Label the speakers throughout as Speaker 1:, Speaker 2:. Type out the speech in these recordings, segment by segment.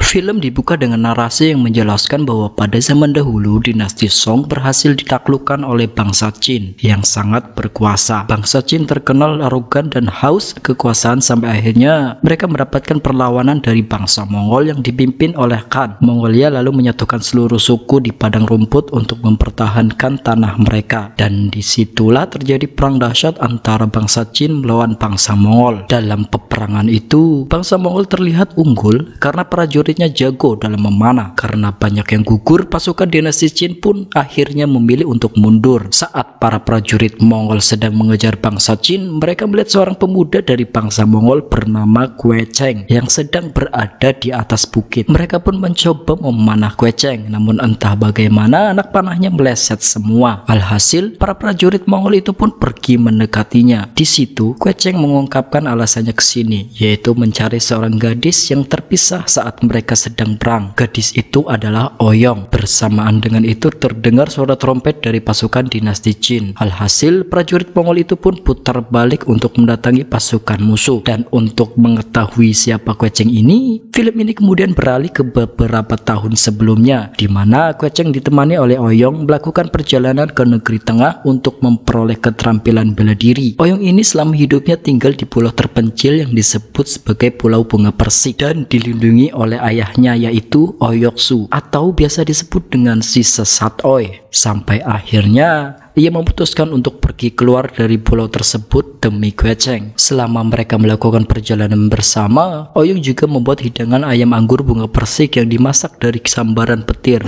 Speaker 1: Film dibuka dengan narasi yang menjelaskan bahwa pada zaman dahulu dinasti Song berhasil ditaklukkan oleh bangsa Qin yang sangat berkuasa. Bangsa Qin terkenal arogan dan haus kekuasaan sampai akhirnya mereka mendapatkan perlawanan dari bangsa Mongol yang dipimpin oleh Khan. Mongolia lalu menyatukan seluruh suku di padang rumput untuk mempertahankan tanah mereka, dan disitulah terjadi perang dahsyat antara bangsa Qin melawan bangsa Mongol. Dalam peperangan itu bangsa Mongol terlihat unggul karena prajuritnya jago dalam memanah. Karena banyak yang gugur, pasukan dinasti Qin pun akhirnya memilih untuk mundur. Saat para prajurit Mongol sedang mengejar bangsa Qin, mereka melihat seorang pemuda dari bangsa Mongol bernama Kue Cheng yang sedang berada di atas bukit. Mereka pun mencoba memanah Kue Cheng, namun entah bagaimana anak panahnya meleset semua. Alhasil para prajurit Mongol itu pun pergi mendekatinya. Di situ Kue Cheng mengungkapkan alasannya ke sini, yaitu mencari seorang gadis yang terpisah saat mereka sedang perang. Gadis itu adalah Ouyong. Bersamaan dengan itu terdengar suara trompet dari pasukan dinasti Qin. Alhasil prajurit Mongol itu pun putar balik untuk mendatangi pasukan musuh. Dan untuk mengetahui siapa Kue Cheng ini, film ini kemudian beralih ke beberapa tahun sebelumnya, di mana Kue Cheng ditemani oleh Ouyong melakukan perjalanan ke negeri tengah untuk memperoleh keterampilan bela diri. Ouyong ini selama hidupnya tinggal di pulau terpencil yang disebut sebagai Pulau Bunga Persik dan dilindungi oleh ayahnya, yaitu Oyoksu atau biasa disebut dengan si Sesat Oi. Sampai akhirnya ia memutuskan untuk pergi keluar dari pulau tersebut demi Kue Cheng. Selama mereka melakukan perjalanan bersama, Ouyong juga membuat hidangan ayam anggur bunga persik yang dimasak dari sambaran petir.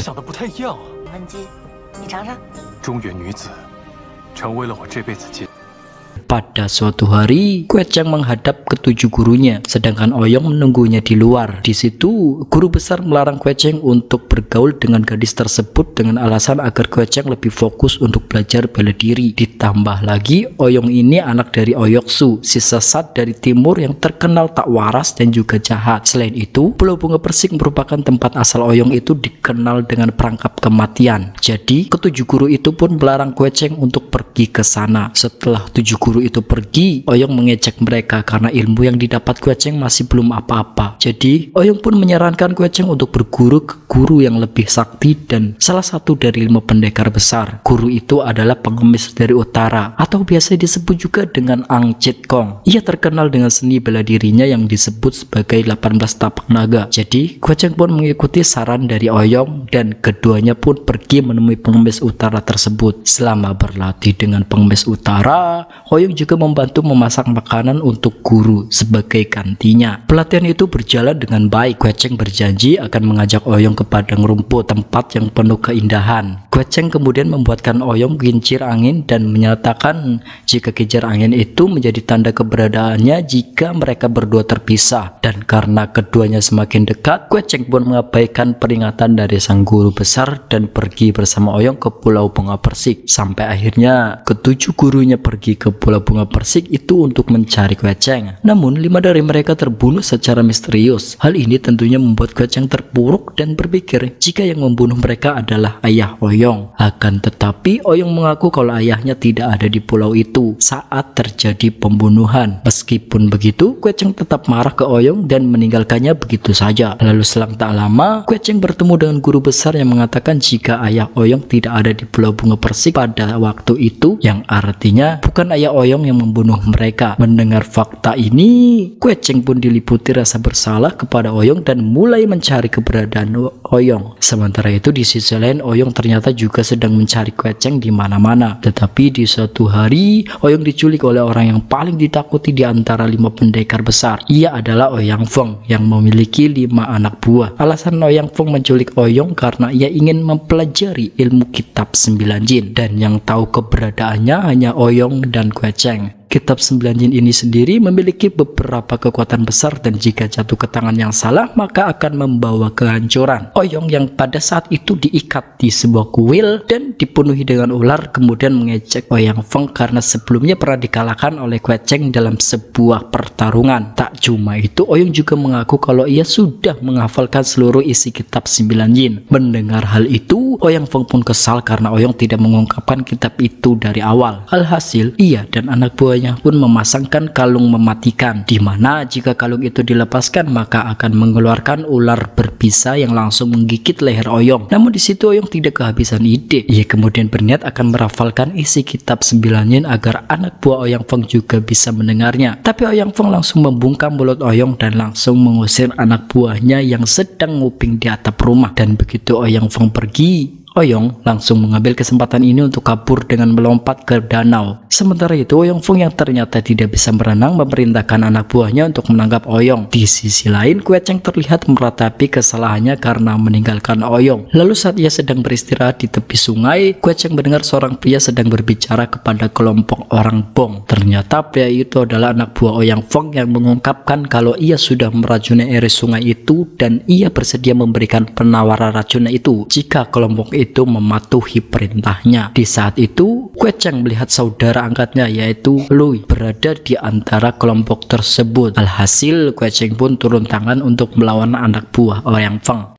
Speaker 1: Pada suatu hari, Kue Cheng menghadap ke 7 gurunya, sedangkan Ouyong menunggunya di luar. Di situ, guru besar melarang Kue Cheng untuk bergaul dengan gadis tersebut dengan alasan agar Kue Cheng lebih fokus untuk belajar bela diri. Ditambah lagi, Ouyong ini anak dari Oyoksu, si sesat dari timur yang terkenal tak waras dan juga jahat. Selain itu, Pulau Bunga Persik merupakan tempat asal Ouyong itu dikenal dengan perangkap kematian. Jadi, ketujuh guru itu pun melarang Kue Cheng untuk pergi ke sana. Setelah 7 guru itu pergi, Ouyong mengejek mereka karena ilmu yang didapat Kue Cheng masih belum apa-apa. Jadi Ouyong pun menyarankan Kue Cheng untuk berguru ke guru yang lebih sakti dan salah satu dari 5 pendekar besar. Guru itu adalah pengemis dari utara atau biasa disebut juga dengan Ang Chit Kong. Ia terkenal dengan seni bela dirinya yang disebut sebagai 18 tapak naga. Jadi Kue Cheng pun mengikuti saran dari Ouyong dan keduanya pun pergi menemui pengemis utara tersebut. Selama berlatih dengan pengemis utara, Ouyong juga membantu memasak makanan untuk guru sebagai gantinya. Pelatihan itu berjalan dengan baik. Kue Cheng berjanji akan mengajak Ouyong ke padang rumput, tempat yang penuh keindahan. Kue Cheng kemudian membuatkan Ouyong kincir angin dan menyatakan jika kincir angin itu menjadi tanda keberadaannya jika mereka berdua terpisah. Dan karena keduanya semakin dekat, Kue Cheng pun mengabaikan peringatan dari sang guru besar dan pergi bersama Ouyong ke Pulau Bunga Persik. Sampai akhirnya ketujuh gurunya pergi ke Pulau Bunga Persik itu untuk mencari Kue Cheng. Namun 5 dari mereka terbunuh secara misterius. Hal ini tentunya membuat Kue Cheng terpuruk dan berpikir jika yang membunuh mereka adalah ayah Ouyong. Akan tetapi Ouyong mengaku kalau ayahnya tidak ada di pulau itu saat terjadi pembunuhan. Meskipun begitu, Kue Cheng tetap marah ke Ouyong dan meninggalkannya begitu saja. Lalu selang tak lama, Kue Cheng bertemu dengan guru besar yang mengatakan jika ayah Ouyong tidak ada di Pulau Bunga Persik pada waktu itu, yang artinya bukan ayah Ouyong yang membunuh mereka. Mendengar fakta ini, Kue Cheng pun diliputi rasa bersalah kepada Ouyong dan mulai mencari keberadaan Ouyong. Sementara itu di sisi lain, Ouyong ternyata juga sedang mencari Kue Cheng di mana-mana. Tetapi di suatu hari, Ouyong diculik oleh orang yang paling ditakuti di antara 5 pendekar besar. Ia adalah Ouyang Feng yang memiliki 5 anak buah. Alasan Ouyang Feng menculik Ouyong karena ia ingin mempelajari ilmu kitab 9 jin, dan yang tahu keberadaannya hanya Ouyong dan Kue Cheng. Kitab 9 jin ini sendiri memiliki beberapa kekuatan besar dan jika jatuh ke tangan yang salah maka akan membawa kehancuran. Ouyong yang pada saat itu diikat di sebuah kuil dan dipenuhi dengan ular kemudian mengejek Ouyang Feng karena sebelumnya pernah dikalahkan oleh Kue Cheng dalam sebuah pertarungan. Tak cuma itu, Ouyong juga mengaku kalau ia sudah menghafalkan seluruh isi kitab 9 jin. Mendengar hal itu, Ouyang Feng pun kesal karena Ouyang tidak mengungkapkan kitab itu dari awal. Alhasil, ia dan anak buahnya pun memasangkan kalung mematikan, di mana jika kalung itu dilepaskan maka akan mengeluarkan ular berbisa yang langsung menggigit leher Ouyang. Namun di situ Ouyang tidak kehabisan ide. Ia kemudian berniat akan merafalkan isi kitab 9 yin agar anak buah Ouyang Feng juga bisa mendengarnya. Tapi Ouyang Feng langsung membungkam mulut Ouyang dan langsung mengusir anak buahnya yang sedang nguping di atap rumah. Dan begitu Ouyang Feng pergi, Ouyang langsung mengambil kesempatan ini untuk kabur dengan melompat ke danau. Sementara itu Ouyang Feng yang ternyata tidak bisa berenang memerintahkan anak buahnya untuk menangkap Ouyang. Di sisi lain, Kue Cheng terlihat meratapi kesalahannya karena meninggalkan Ouyang. Lalu saat ia sedang beristirahat di tepi sungai, Kue Cheng mendengar seorang pria sedang berbicara kepada kelompok orang Bong. Ternyata pria itu adalah anak buah Ouyang Feng yang mengungkapkan kalau ia sudah meracuni air sungai itu dan ia bersedia memberikan penawaran racunnya itu jika kelompok itu mematuhi perintahnya. Di saat itu, Kue Cheng melihat saudara angkatnya yaitu Lui berada di antara kelompok tersebut. Alhasil, Kue Cheng pun turun tangan untuk melawan anak buah Ouyang Feng.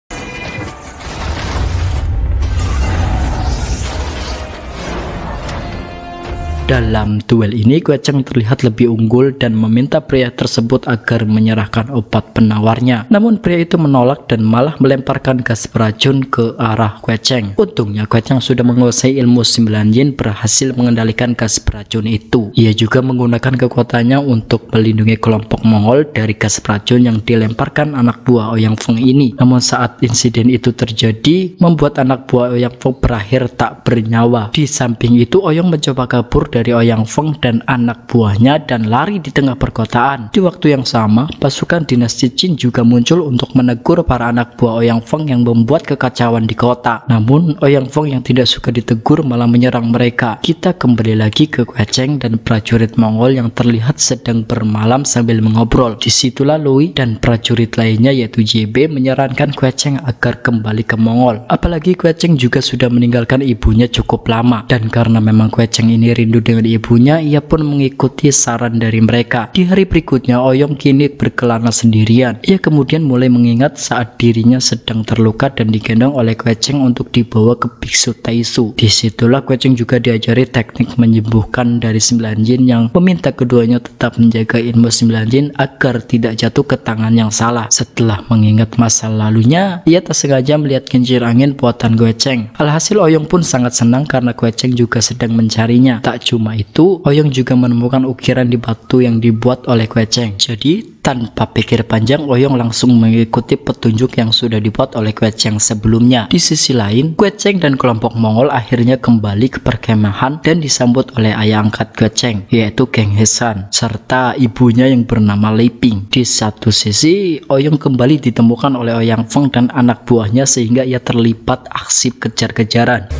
Speaker 1: Dalam duel ini, Kue Cheng terlihat lebih unggul dan meminta pria tersebut agar menyerahkan obat penawarnya. Namun pria itu menolak dan malah melemparkan gas beracun ke arah Kue Cheng. Untungnya Kue Cheng sudah menguasai ilmu 9 yin, berhasil mengendalikan gas beracun itu. Ia juga menggunakan kekuatannya untuk melindungi kelompok Mongol dari gas beracun yang dilemparkan anak buah Ouyang Feng ini. Namun saat insiden itu terjadi, membuat anak buah Ouyang Feng berakhir tak bernyawa. Di samping itu, Ouyang mencoba kabur dari Ouyang Feng dan anak buahnya dan lari di tengah perkotaan. Di waktu yang sama, pasukan dinasti Qin juga muncul untuk menegur para anak buah Ouyang Feng yang membuat kekacauan di kota. Namun Ouyang Feng yang tidak suka ditegur malah menyerang mereka. Kita kembali lagi ke Kue Cheng dan prajurit Mongol yang terlihat sedang bermalam sambil mengobrol. Disitulah Lui dan prajurit lainnya yaitu JB menyarankan Kue Cheng agar kembali ke Mongol. Apalagi Kue Cheng juga sudah meninggalkan ibunya cukup lama, dan karena memang Kue Cheng ini rindu dengan ibunya, ia pun mengikuti saran dari mereka. Di hari berikutnya, Ouyang kini berkelana sendirian. Ia kemudian mulai mengingat saat dirinya sedang terluka dan digendong oleh Kue Cheng untuk dibawa ke biksu Taisu. Disitulah Kue Cheng juga diajari teknik menyembuhkan dari 9 yin yang meminta keduanya tetap menjaga ilmu 9 yin agar tidak jatuh ke tangan yang salah. Setelah mengingat masa lalunya, ia tak sengaja melihat kincir angin buatan Kue Cheng. Alhasil Ouyang pun sangat senang karena Kue Cheng juga sedang mencarinya. Tak cuma itu, Ouyang juga menemukan ukiran di batu yang dibuat oleh Kue Cheng. Jadi tanpa pikir panjang, Ouyang langsung mengikuti petunjuk yang sudah dibuat oleh Kue Cheng sebelumnya. Di sisi lain, Kue Cheng dan kelompok Mongol akhirnya kembali ke perkemahan dan disambut oleh ayah angkat Kue Cheng, yaitu Geng Hesan, serta ibunya yang bernama Lei Ping. Di satu sisi, Ouyang kembali ditemukan oleh Ouyang Feng dan anak buahnya sehingga ia terlibat aksi kejar-kejaran.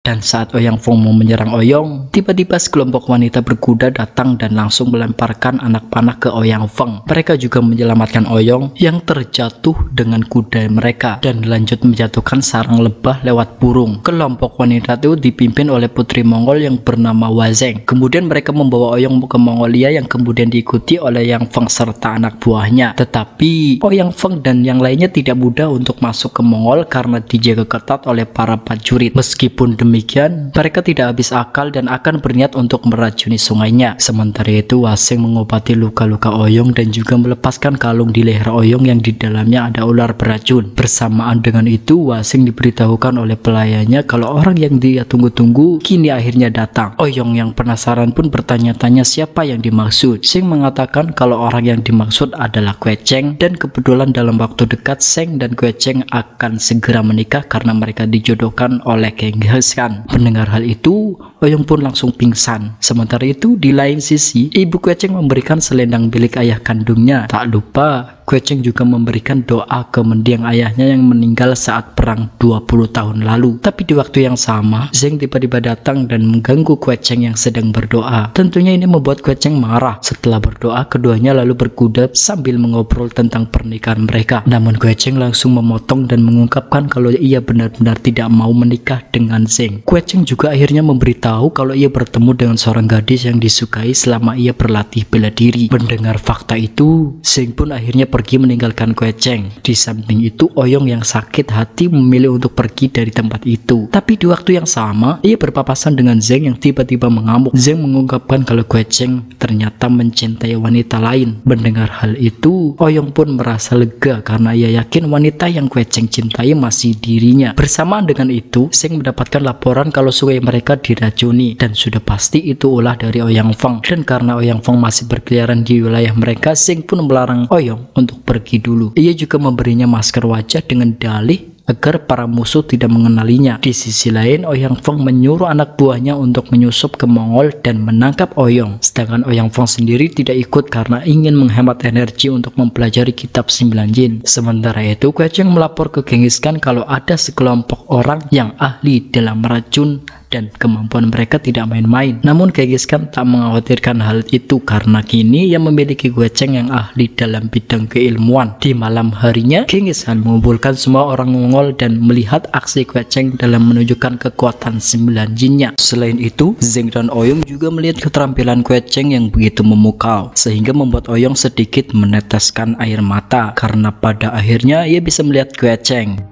Speaker 1: Dan saat Ouyang Feng mau menyerang Ouyang, tiba-tiba sekelompok wanita berkuda datang dan langsung melemparkan anak panah ke Ouyang Feng. Mereka juga menyelamatkan Ouyang yang terjatuh dengan kuda mereka dan lanjut menjatuhkan sarang lebah lewat burung. Kelompok wanita itu dipimpin oleh putri Mongol yang bernama Wazeng. Kemudian mereka membawa Ouyang ke Mongolia yang kemudian diikuti oleh Yang Feng serta anak buahnya. Tetapi Ouyang Feng dan yang lainnya tidak mudah untuk masuk ke Mongol karena dijaga ketat oleh para prajurit. Meskipun demikian, mereka tidak habis akal dan akan berniat untuk meracuni sungainya. Sementara itu, Wazeng mengobati luka-luka Ouyang dan juga melepaskan kalung di leher Ouyang yang di dalamnya ada ular beracun. Bersamaan dengan itu, Wazeng diberitahukan oleh pelayannya kalau orang yang dia tunggu-tunggu kini akhirnya datang. Ouyang yang penasaran pun bertanya-tanya siapa yang dimaksud. Seng mengatakan kalau orang yang dimaksud adalah Kue Cheng, dan kebetulan dalam waktu dekat Seng dan Kue Cheng akan segera menikah karena mereka dijodohkan oleh Geng Hesan. Mendengar hal itu, Ouyang pun langsung pingsan. Sementara itu, di lain sisi, ibu Kue Cheng memberikan selendang milik ayah kandungnya. Tak lupa, Kue Cheng juga memberikan doa ke mendiang ayahnya yang meninggal saat perang 20 tahun lalu. Tapi di waktu yang sama, Zeng tiba-tiba datang dan mengganggu Kue Cheng yang sedang berdoa. Tentunya ini membuat Kue Cheng marah. Setelah berdoa, keduanya lalu berkuda sambil mengobrol tentang pernikahan mereka. Namun Kue Cheng langsung memotong dan mengungkapkan kalau ia benar-benar tidak mau menikah dengan Zeng. Kue Cheng juga akhirnya memberitahu kalau ia bertemu dengan seorang gadis yang disukai selama ia berlatih bela diri. Mendengar fakta itu, Zeng pun akhirnya pergi meninggalkan Kue Cheng. Di samping itu, Oyong yang sakit hati memilih untuk pergi dari tempat itu. Tapi di waktu yang sama, ia berpapasan dengan Zeng yang tiba-tiba mengamuk. Zeng mengungkapkan kalau Kue Cheng ternyata mencintai wanita lain. Mendengar hal itu, Oyong pun merasa lega karena ia yakin wanita yang Kue Cheng cintai masih dirinya. Bersamaan dengan itu, Zeng mendapatkan laporan kalau sungai mereka diracuni, dan sudah pasti itu ulah dari Ouyang Feng. Dan karena Ouyang Feng masih berkeliaran di wilayah mereka, Zeng pun melarang Oyong untuk pergi dulu. Ia juga memberinya masker wajah dengan dalih agar para musuh tidak mengenalinya. Di sisi lain, Ouyang Feng menyuruh anak buahnya untuk menyusup ke Mongol dan menangkap Oyong. Sedangkan Ouyang Feng sendiri tidak ikut karena ingin menghemat energi untuk mempelajari kitab 9 jin. Sementara itu, Kue Cheng melapor ke Genghis Khan kalau ada sekelompok orang yang ahli dalam meracun dan kemampuan mereka tidak main-main. Namun Genghis Khan tak mengkhawatirkan hal itu karena kini ia memiliki Kue Cheng yang ahli dalam bidang keilmuan. Di malam harinya, Genghis Khan mengumpulkan semua orang Mongol dan melihat aksi Kue Cheng dalam menunjukkan kekuatan 9 jinnya. Selain itu, Zeng dan Oyong juga melihat keterampilan Kue Cheng yang begitu memukau, sehingga membuat Oyong sedikit meneteskan air mata karena pada akhirnya ia bisa melihat Kue Cheng.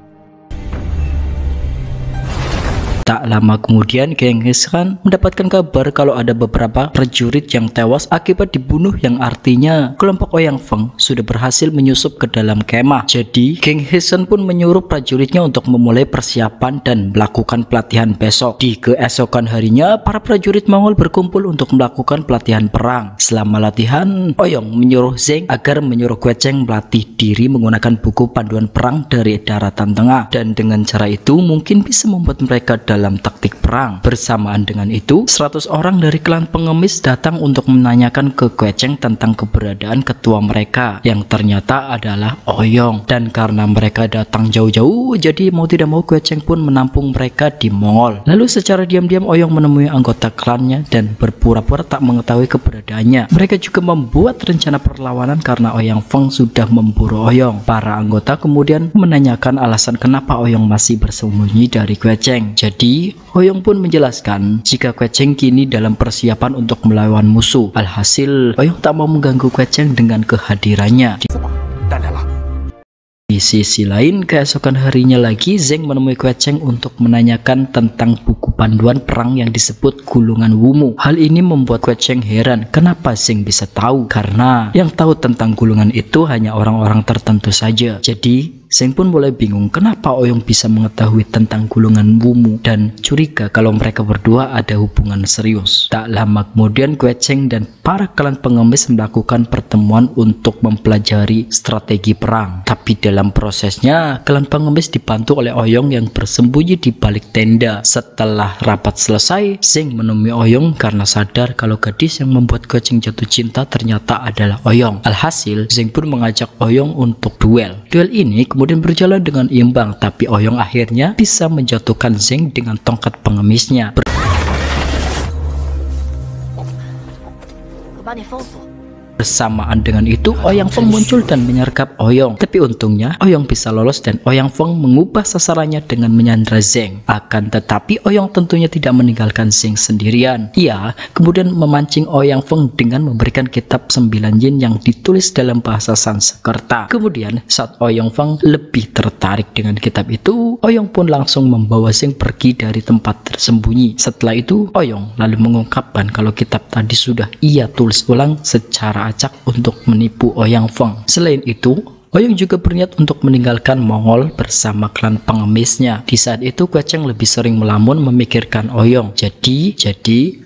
Speaker 1: Tak lama kemudian, Genghis Khan mendapatkan kabar kalau ada beberapa prajurit yang tewas akibat dibunuh, yang artinya kelompok Ouyang Feng sudah berhasil menyusup ke dalam kemah. Jadi, Genghis Khan pun menyuruh prajuritnya untuk memulai persiapan dan melakukan pelatihan besok. Di keesokan harinya, para prajurit Mongol berkumpul untuk melakukan pelatihan perang. Selama latihan, Oyong menyuruh Zeng agar menyuruh Kue Cheng melatih diri menggunakan buku panduan perang dari daratan tengah, dan dengan cara itu mungkin bisa membuat mereka dalam taktik perang. Bersamaan dengan itu, 100 orang dari klan pengemis datang untuk menanyakan ke Kue Cheng tentang keberadaan ketua mereka, yang ternyata adalah Oyong. Dan karena mereka datang jauh-jauh, jadi mau tidak mau Kue Cheng pun menampung mereka di Mongol. Lalu secara diam-diam Oyong menemui anggota klannya dan berpura-pura tak mengetahui keberadaannya. Mereka juga membuat rencana perlawanan karena Ouyang Feng sudah memburu Oyong. Para anggota kemudian menanyakan alasan kenapa Oyong masih bersembunyi dari Kue Cheng. Jadi Oyong pun menjelaskan jika Kue Cheng kini dalam persiapan untuk melawan musuh. Alhasil, Oyong tak mau mengganggu Kue Cheng dengan kehadirannya. Di sisi lain, keesokan harinya lagi, Zeng menemui Kue Cheng untuk menanyakan tentang buku panduan perang yang disebut Gulungan Wumu. Hal ini membuat Kue Cheng heran kenapa Zeng bisa tahu, karena yang tahu tentang gulungan itu hanya orang-orang tertentu saja. Jadi Zeng pun mulai bingung kenapa Oyong bisa mengetahui tentang Gulungan Wumu dan curiga kalau mereka berdua ada hubungan serius. Tak lama kemudian, Kue Cheng dan para klan pengemis melakukan pertemuan untuk mempelajari strategi perang. Tapi dalam prosesnya, klan pengemis dibantu oleh Oyong yang bersembunyi di balik tenda. Setelah rapat selesai, Zeng menemui Oyong karena sadar kalau gadis yang membuat Kue Cheng jatuh cinta ternyata adalah Oyong. Alhasil, Zeng pun mengajak Oyong untuk duel. Duel ini kemudian berjalan dengan imbang, tapi Oyong akhirnya bisa menjatuhkan Zeng dengan tongkat pengemisnya. Bersamaan dengan itu, Ouyang Feng muncul dan menyergap Oyong. Tapi untungnya, Oyong bisa lolos dan Ouyang Feng mengubah sasarannya dengan menyandra Zeng. Akan tetapi, Oyong tentunya tidak meninggalkan Zeng sendirian. Ia kemudian memancing Ouyang Feng dengan memberikan kitab 9 jin yang ditulis dalam bahasa Sanskerta. Kemudian, saat Ouyang Feng lebih tertarik dengan kitab itu, Oyong pun langsung membawa Zeng pergi dari tempat tersembunyi. Setelah itu, Oyong lalu mengungkapkan kalau kitab tadi sudah ia tulis ulang secara acak untuk menipu Ouyang Feng. Selain itu, Oyong juga berniat untuk meninggalkan Mongol bersama klan pengemisnya. Di saat itu, Kue Cheng lebih sering melamun memikirkan Oyong. Jadi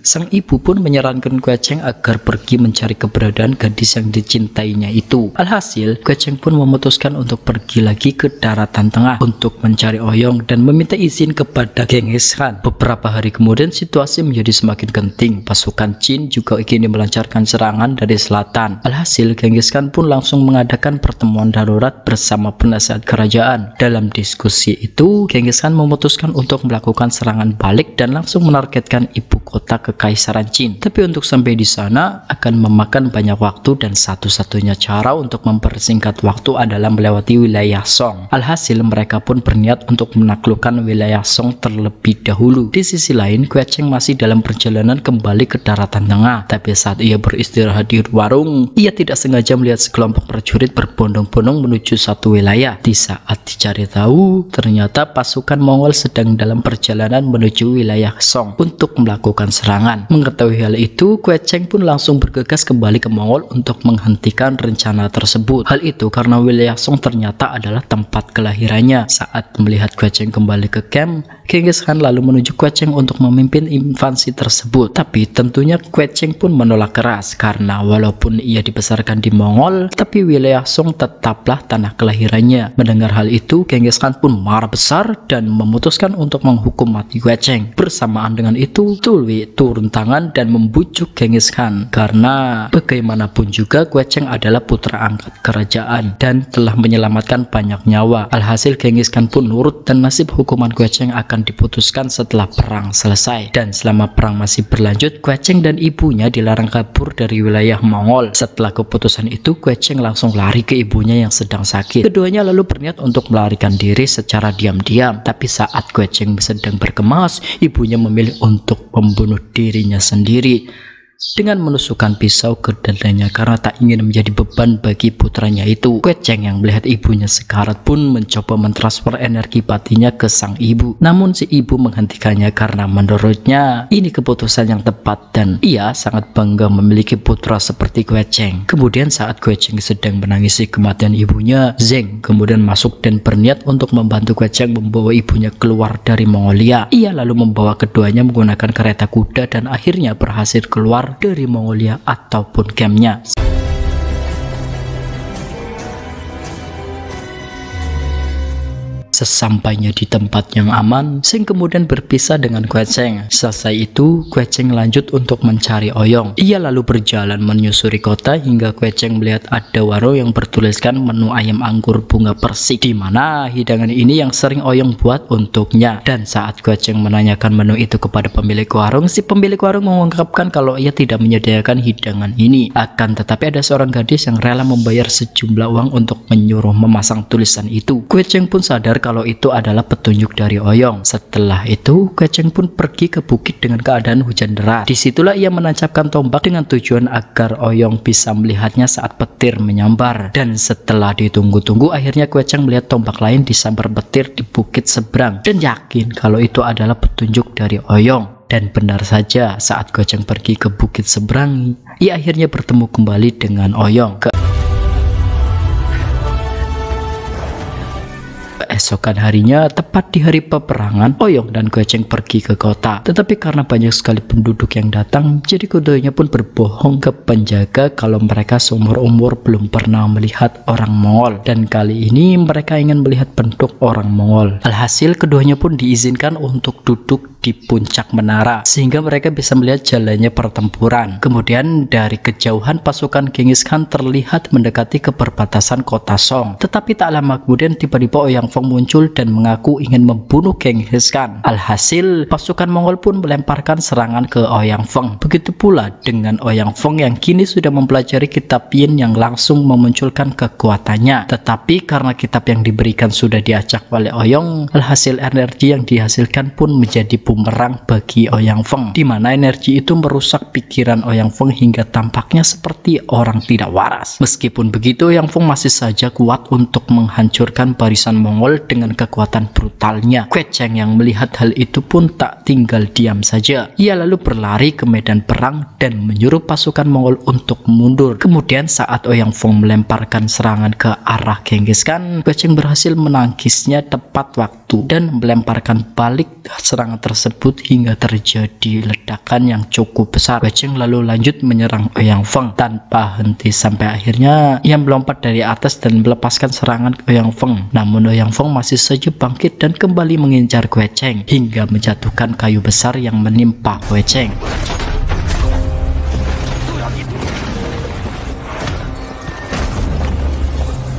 Speaker 1: sang ibu pun menyarankan Kue Cheng agar pergi mencari keberadaan gadis yang dicintainya itu. Alhasil, Kue Cheng pun memutuskan untuk pergi lagi ke daratan tengah untuk mencari Oyong dan meminta izin kepada Genghis Khan. Beberapa hari kemudian, situasi menjadi semakin genting. Pasukan Qin juga kini melancarkan serangan dari selatan. Alhasil, Genghis Khan pun langsung mengadakan pertemuan darurat bersama penasehat kerajaan. Dalam diskusi itu, Genghis Khan memutuskan untuk melakukan serangan balik dan langsung menargetkan ibu kota ke Kekaisaran Qin. Tapi untuk sampai di sana akan memakan banyak waktu dan satu-satunya cara untuk mempersingkat waktu adalah melewati wilayah Song. Alhasil mereka pun berniat untuk menaklukkan wilayah Song terlebih dahulu. Di sisi lain, Kue Cheng masih dalam perjalanan kembali ke daratan tengah. Tapi saat ia beristirahat di warung, ia tidak sengaja melihat sekelompok prajurit berbondong-bondong menuju satu wilayah. Di saat dicari tahu, ternyata pasukan Mongol sedang dalam perjalanan menuju wilayah Song untuk melakukan serangan. Mengetahui hal itu, Kue Cheng pun langsung bergegas kembali ke Mongol untuk menghentikan rencana tersebut. Hal itu karena wilayah Song ternyata adalah tempat kelahirannya. Saat melihat Kue Cheng kembali ke camp, Genghis Khan lalu menuju Kue Cheng untuk memimpin invasi tersebut. Tapi tentunya Kue Cheng pun menolak keras karena walaupun ia dibesarkan di Mongol, tapi wilayah Song tetaplah tanah kelahirannya. Mendengar hal itu, Genghis Khan pun marah besar dan memutuskan untuk menghukum mati Kue Cheng. Bersamaan dengan itu, Tulwi turun tangan dan membujuk Genghis Khan karena bagaimanapun juga Kue Cheng adalah putra angkat kerajaan dan telah menyelamatkan banyak nyawa. Alhasil Genghis Khan pun nurut dan nasib hukuman Kue Cheng akan diputuskan setelah perang selesai. Dan selama perang masih berlanjut, Kue Cheng dan ibunya dilarang kabur dari wilayah Mongol. Setelah keputusan itu, Kue Cheng langsung lari ke ibunya yang sedang sakit. Keduanya lalu berniat untuk melarikan diri secara diam-diam. Tapi saat Kue Cheng sedang berkemas, ibunya memilih untuk membunuh dirinya sendiri dengan menusukkan pisau ke dadanya karena tak ingin menjadi beban bagi putranya itu. Kue Cheng yang melihat ibunya sekarat pun mencoba mentransfer energi batinnya ke sang ibu. Namun si ibu menghentikannya karena menurutnya ini keputusan yang tepat dan ia sangat bangga memiliki putra seperti Kue Cheng. Kemudian saat Kue Cheng sedang menangisi kematian ibunya, Zheng kemudian masuk dan berniat untuk membantu Kue Cheng membawa ibunya keluar dari Mongolia. Ia lalu membawa keduanya menggunakan kereta kuda dan akhirnya berhasil keluar dari Mongolia ataupun campnya. Sesampainya di tempat yang aman, Zheng kemudian berpisah dengan Kue Cheng. Selesai itu, Kue Cheng lanjut untuk mencari Oyong. Ia lalu berjalan menyusuri kota hingga Kue Cheng melihat ada warung yang bertuliskan menu ayam anggur bunga persik, di mana hidangan ini yang sering Oyong buat untuknya. Dan saat Kue Cheng menanyakan menu itu kepada pemilik warung, si pemilik warung mengungkapkan kalau ia tidak menyediakan hidangan ini. Akan tetapi ada seorang gadis yang rela membayar sejumlah uang untuk menyuruh memasang tulisan itu. Kue Cheng pun sadar kalau itu adalah petunjuk dari Oyong. Setelah itu, Kue Cheng pun pergi ke bukit dengan keadaan hujan deras. Disitulah ia menancapkan tombak dengan tujuan agar Oyong bisa melihatnya saat petir menyambar. Dan setelah ditunggu-tunggu, akhirnya Kue Cheng melihat tombak lain disambar petir di bukit seberang dan yakin kalau itu adalah petunjuk dari Oyong. Dan benar saja, saat Kue Cheng pergi ke bukit seberang, ia akhirnya bertemu kembali dengan Oyong. Keesokan harinya, tepat di hari peperangan, Oyong dan Kue Cheng pergi ke kota. Tetapi karena banyak sekali penduduk yang datang, jadi keduanya pun berbohong ke penjaga kalau mereka seumur-umur belum pernah melihat orang Mongol. Dan kali ini mereka ingin melihat bentuk orang Mongol. Alhasil keduanya pun diizinkan untuk duduk di puncak menara sehingga mereka bisa melihat jalannya pertempuran. Kemudian dari kejauhan pasukan Genghis Khan terlihat mendekati ke perbatasan kota Song. Tetapi tak lama kemudian tiba-tiba Ouyang Feng muncul dan mengaku ingin membunuh Genghis Khan. Alhasil pasukan Mongol pun melemparkan serangan ke Ouyang Feng. Begitu pula dengan Ouyang Feng yang kini sudah mempelajari kitab Yin yang langsung memunculkan kekuatannya. Tetapi karena kitab yang diberikan sudah diacak oleh Oyong, alhasil energi yang dihasilkan pun menjadi bumerang bagi Ouyang Feng, di mana energi itu merusak pikiran Ouyang Feng hingga tampaknya seperti orang tidak waras. Meskipun begitu, Ouyang Feng masih saja kuat untuk menghancurkan barisan Mongol dengan kekuatan brutalnya. Kue Cheng yang melihat hal itu pun tak tinggal diam saja. Ia lalu berlari ke medan perang dan menyuruh pasukan Mongol untuk mundur. Kemudian saat Ouyang Feng melemparkan serangan ke arah Genghis Khan, Kue Cheng berhasil menangkisnya tepat waktu dan melemparkan balik serangan tersebut hingga terjadi ledakan yang cukup besar. Kue Cheng lalu lanjut menyerang Ouyang Feng tanpa henti sampai akhirnya ia melompat dari atas dan melepaskan serangan Ouyang Feng. Namun Ouyang Feng masih saja bangkit dan kembali mengincar Kue Cheng hingga menjatuhkan kayu besar yang menimpa Kue Cheng.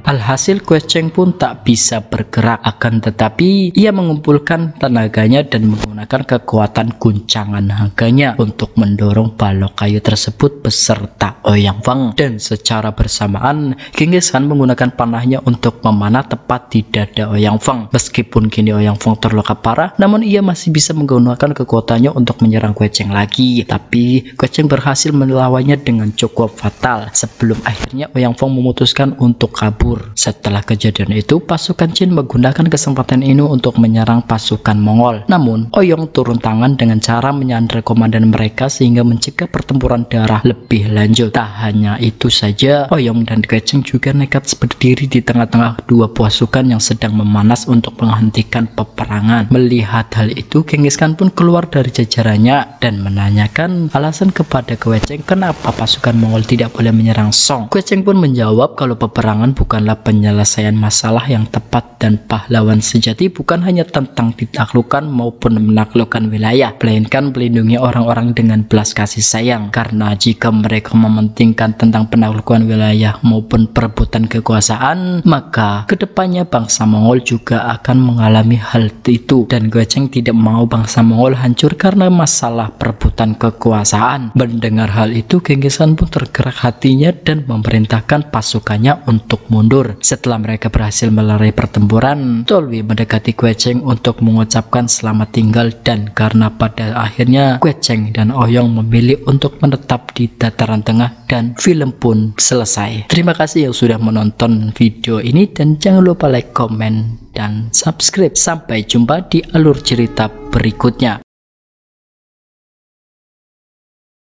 Speaker 1: Alhasil Kue Cheng pun tak bisa bergerak, akan tetapi ia mengumpulkan tenaganya dan menggunakan kekuatan guncangan naganya untuk mendorong balok kayu tersebut beserta Ouyang Feng. Dan secara bersamaan Genghis Khan menggunakan panahnya untuk memanah tepat di dada Ouyang Feng. Meskipun kini Ouyang Feng terluka parah, namun ia masih bisa menggunakan kekuatannya untuk menyerang Kue Cheng lagi. Tapi Kue Cheng berhasil melawannya dengan cukup fatal sebelum akhirnya Ouyang Feng memutuskan untuk kabur. Setelah kejadian itu, pasukan Jin menggunakan kesempatan ini untuk menyerang pasukan Mongol. Namun Ouyang turun tangan dengan cara menyandra komandan mereka sehingga mencegah pertempuran darah lebih lanjut. Tak hanya itu saja, Ouyang dan Kue Cheng juga nekat berdiri di tengah-tengah dua pasukan yang sedang memanas untuk menghentikan peperangan. Melihat hal itu, Genghis Khan pun keluar dari jajarannya dan menanyakan alasan kepada Kue Cheng kenapa pasukan Mongol tidak boleh menyerang Song. Kue Cheng pun menjawab kalau peperangan bukanlah penyelesaian masalah yang tepat dan pahlawan sejati bukan hanya tentang ditaklukkan maupun menaklukkan wilayah, melainkan melindungi orang-orang dengan belas kasih sayang. Karena jika mereka mementingkan tentang penaklukan wilayah maupun perebutan kekuasaan, maka kedepannya bangsa Mongol juga akan mengalami hal itu. Dan Kue Cheng tidak mau bangsa Mongol hancur karena masalah perebutan kekuasaan. Mendengar hal itu, Genghis Khan pun tergerak hatinya dan memerintahkan pasukannya untuk mundur. Setelah mereka berhasil melerai pertempuran, Tolui mendekati Kue Cheng untuk mengucapkan selamat tinggal, dan karena pada akhirnya Kue Cheng dan Ouyang memilih untuk menetap di dataran tengah dan film pun selesai. Terima kasih yang sudah menonton video ini dan jangan lupa like, komen, dan subscribe. Sampai jumpa di alur cerita berikutnya.